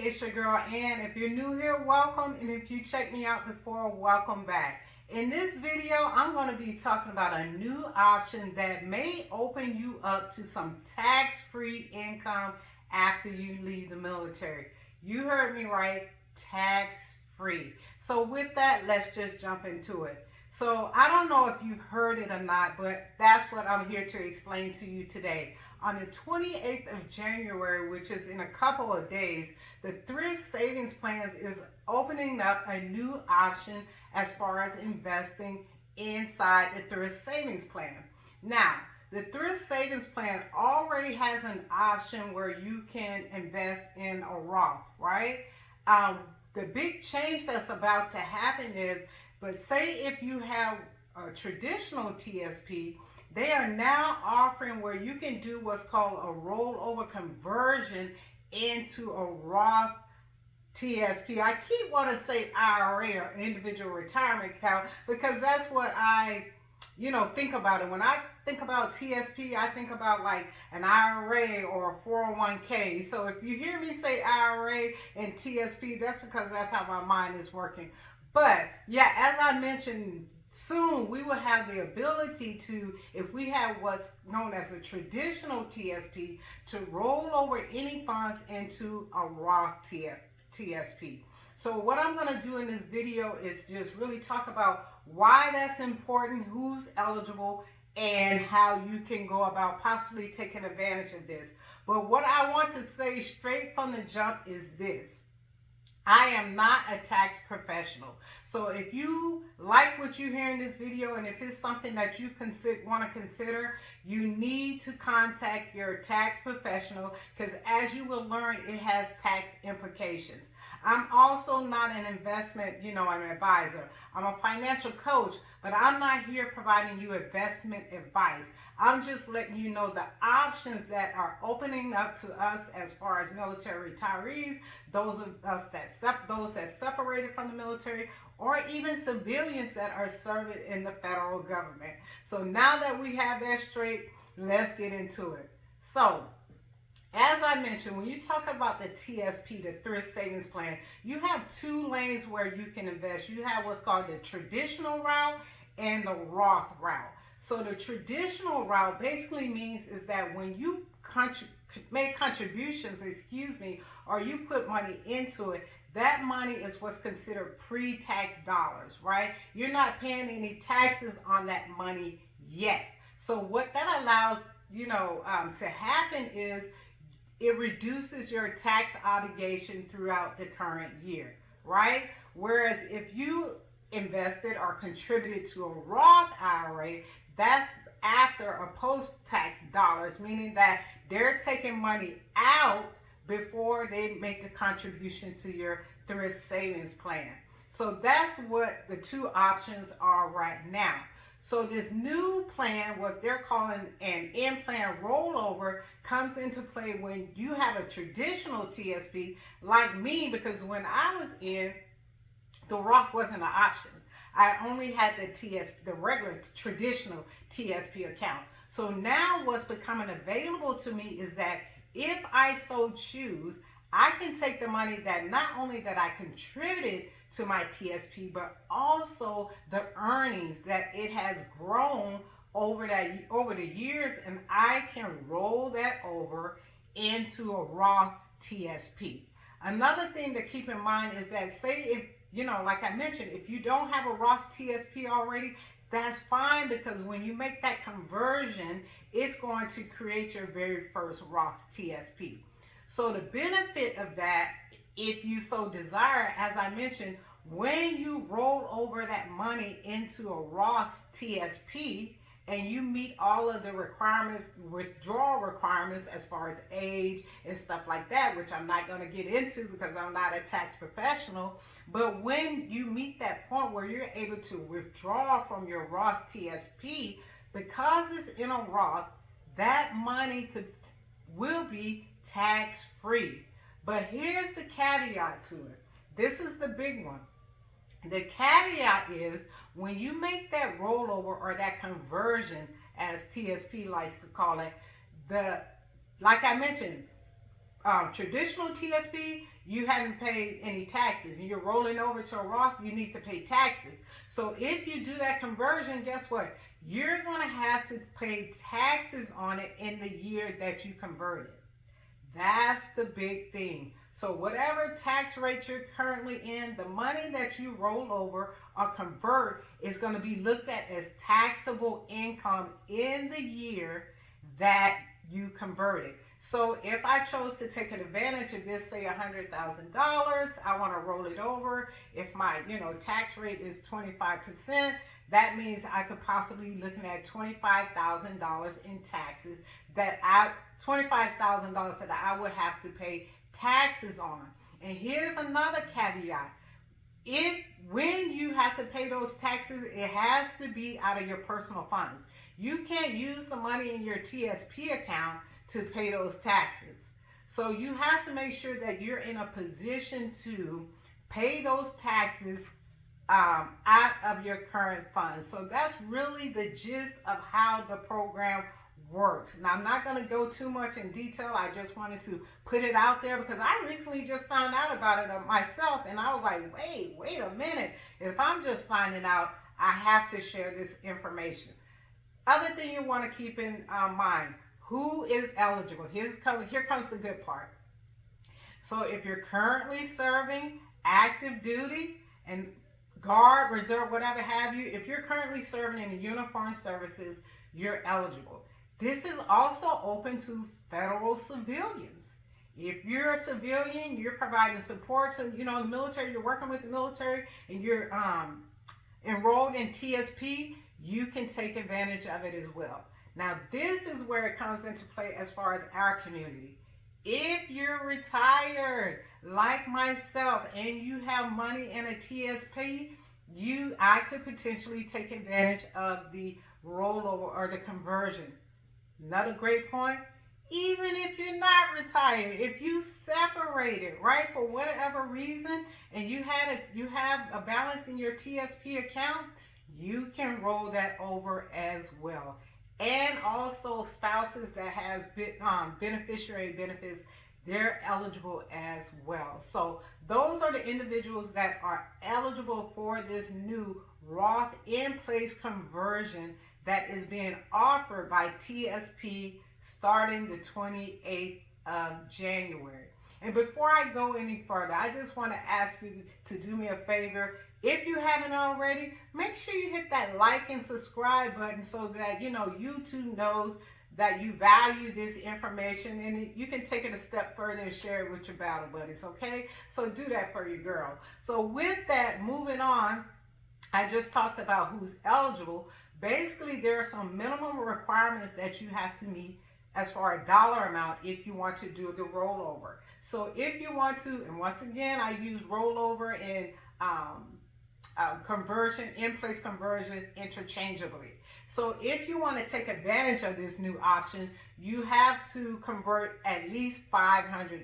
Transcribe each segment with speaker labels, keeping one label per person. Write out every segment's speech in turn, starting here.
Speaker 1: it's your girl Ann. If you're new here, welcome. And if you checked me out before, welcome back. In this video, I'm going to be talking about a new option that may open you up to some tax-free income after you leave the military. You heard me right, tax-free. So with that, let's just jump into it. So I don't know if you've heard it or not, but that's what I'm here to explain to you today. On the 28th of January, which is in a couple of days, the Thrift Savings Plan is opening up a new option as far as investing inside the Thrift Savings Plan. Now, the Thrift Savings Plan already has an option where you can invest in a Roth, right? The big change that's about to happen is, but say if you have a traditional TSP, they are now offering where you can do what's called a rollover conversion into a Roth TSP. I keep wanting to say IRA or an individual retirement account because that's what I think about it. When I think about TSP, I think about like an IRA or a 401k. So if you hear me say IRA and TSP, that's because that's how my mind is working. But yeah, as I mentioned, soon we will have the ability to, if we have what's known as a traditional TSP, to roll over any funds into a Roth TSP. So what I'm going to do in this video is just really talk about why that's important, who's eligible, and how you can go about possibly taking advantage of this. But what I want to say straight from the jump is this. I am not a tax professional. So if you like what you hear in this video and if it's something that you want to consider, you need to contact your tax professional because as you will learn, it has tax implications. I'm also not an investment, an advisor. I'm a financial coach, but I'm not here providing you investment advice. I'm just letting you know the options that are opening up to us as far as military retirees, those of us those that separated from the military, or even civilians that are serving in the federal government. So now that we have that straight, let's get into it. So, as I mentioned, when you talk about the TSP, the Thrift Savings Plan, you have two lanes where you can invest. You have what's called the traditional route and the Roth route. So the traditional route basically means is that when you make contributions, or you put money into it, that money is what's considered pre-tax dollars, right? You're not paying any taxes on that money yet. So what that allows, to happen is it reduces your tax obligation throughout the current year, right? Whereas if you invested or contributed to a Roth IRA, that's after a post-tax dollars, meaning that they're taking money out before they make the contribution to your Thrift Savings Plan. So that's what the two options are right now. So this new plan, what they're calling an in-plan rollover, comes into play when you have a traditional TSP like me, because when I was in, the Roth wasn't an option. I only had the regular traditional TSP account. So now what's becoming available to me is that if I so choose, I can take the money that not only that I contributed to my TSP, but also the earnings that it has grown over the years, and I can roll that over into a Roth TSP. Another thing to keep in mind is that say if like I mentioned, if you don't have a Roth TSP already, that's fine, because when you make that conversion, it's going to create your very first Roth TSP. So the benefit of that, if you so desire, as I mentioned, when you roll over that money into a Roth TSP and you meet all of the requirements, withdrawal requirements as far as age and stuff like that, which I'm not going to get into because I'm not a tax professional, but when you meet that point where you're able to withdraw from your Roth TSP, because it's in a Roth, that money will be tax-free. But here's the caveat to it. This is the big one. The caveat is when you make that rollover or that conversion, as TSP likes to call it, like I mentioned, traditional TSP, you hadn't paid any taxes and you're rolling over to a Roth, you need to pay taxes. So if you do that conversion, guess what? You're going to have to pay taxes on it in the year that you converted. That's the big thing. So whatever tax rate you're currently in, the money that you roll over or convert is going to be looked at as taxable income in the year that you converted. So if I chose to take advantage of this, say $100,000, I want to roll it over. If my, tax rate is 25%, that means I could possibly be looking at $25,000 in taxes $25,000 that I would have to pay taxes on. And here's another caveat. When you have to pay those taxes, it has to be out of your personal funds. You can't use the money in your TSP account to pay those taxes. So you have to make sure that you're in a position to pay those taxes out of your current funds. So that's really the gist of how the program works. Now, I'm not going to go too much in detail. I just wanted to put it out there because I recently just found out about it myself, and I was like, wait a minute. If I'm just finding out, I have to share this information. Other thing you want to keep in mind, who is eligible? Here comes the good part. So if you're currently serving active duty and Guard, Reserve, whatever have you, if you're currently serving in the uniformed services, you're eligible. This is also open to federal civilians. If you're a civilian, you're providing support to, the military, you're working with the military, and you're enrolled in TSP, you can take advantage of it as well. Now, this is where it comes into play as far as our community. If you're retired, like myself, and you have money in a TSP, I could potentially take advantage of the rollover or the conversion. Another great point, even if you're not retired, if you separated, right, for whatever reason, and you have a balance in your TSP account, you can roll that over as well. And also spouses that has beneficiary benefits, they're eligible as well. So those are the individuals that are eligible for this new Roth in-place conversion that is being offered by TSP starting the 28th of January. And before I go any further, I just want to ask you to do me a favor. If you haven't already, make sure you hit that like and subscribe button so that YouTube knows that you value this information, and you can take it a step further and share it with your battle buddies, okay? So do that for your girl. So with that, moving on, I just talked about who's eligible. Basically, there are some minimum requirements that you have to meet as far as dollar amount if you want to do the rollover. So if you want to, and once again, I use rollover and conversion, in-place conversion interchangeably. So if you want to take advantage of this new option, you have to convert at least $500,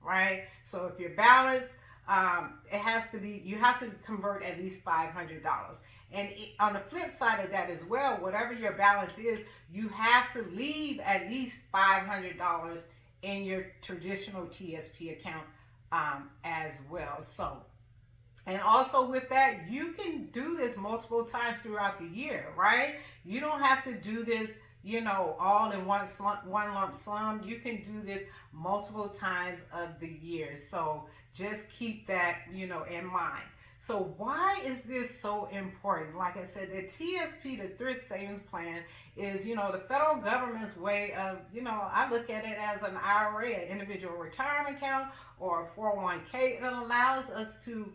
Speaker 1: right? So if your balance, you have to convert at least $500. And on the flip side of that as well, whatever your balance is, you have to leave at least $500 in your traditional TSP account as well. So, and also with that, you can do this multiple times throughout the year, right? You don't have to do this, all in one lump sum. You can do this multiple times of the year. So just keep that, in mind. So why is this so important? Like I said, the TSP, the Thrift Savings Plan, is, the federal government's way of, I look at it as an IRA, an individual retirement account, or a 401k. It allows us to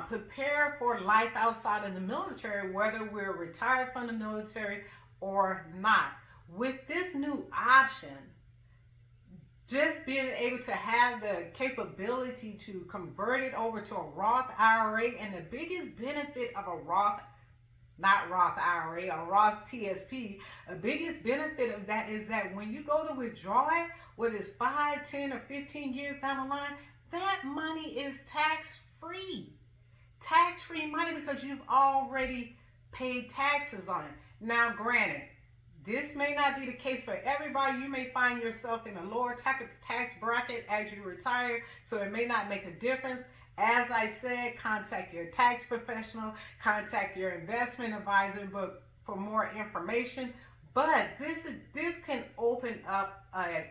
Speaker 1: prepare for life outside of the military, whether we're retired from the military or not. With this new option, just being able to have the capability to convert it over to a Roth IRA, and the biggest benefit of a Roth IRA, a Roth TSP, the biggest benefit of that is that when you go to withdraw it, whether it's 5, 10, or 15 years down the line, that money is tax-free. Tax-free money because you've already paid taxes on it. Now, granted, This may not be the case for everybody. You may find yourself in a lower tax bracket as you retire, so it may not make a difference. As I said, contact your tax professional, contact your investment advisor, but for more information. But this can open up a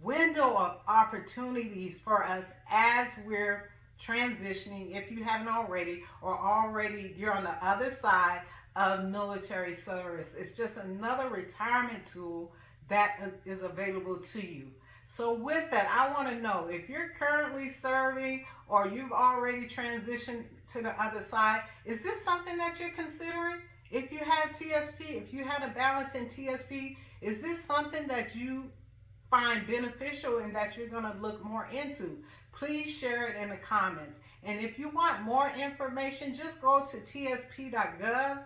Speaker 1: window of opportunities for us as we're transitioning, if you haven't already, or already you're on the other side of military service. It's just another retirement tool that is available to you. So with that, I want to know if you're currently serving or you've already transitioned to the other side, is this something that you're considering? If you have TSP, if you had a balance in TSP, is this something that you find beneficial and that you're going to look more into? Please share it in the comments. And if you want more information, just go to tsp.gov.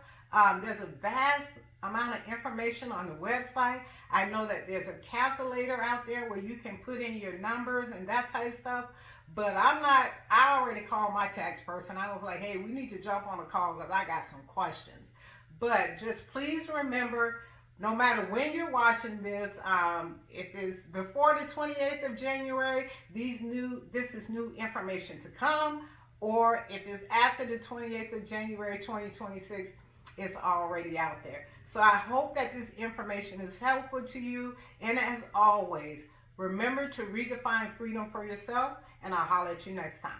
Speaker 1: There's a vast amount of information on the website. I know that there's a calculator out there where you can put in your numbers and that type of stuff. But I already called my tax person. I was like, hey, we need to jump on a call because I got some questions. But just please remember, no matter when you're watching this, if it's before the 28th of January, this is new information to come, or if it's after the 28th of January 2026, it's already out there. So I hope that this information is helpful to you, and as always, remember to redefine freedom for yourself, and I'll holler at you next time.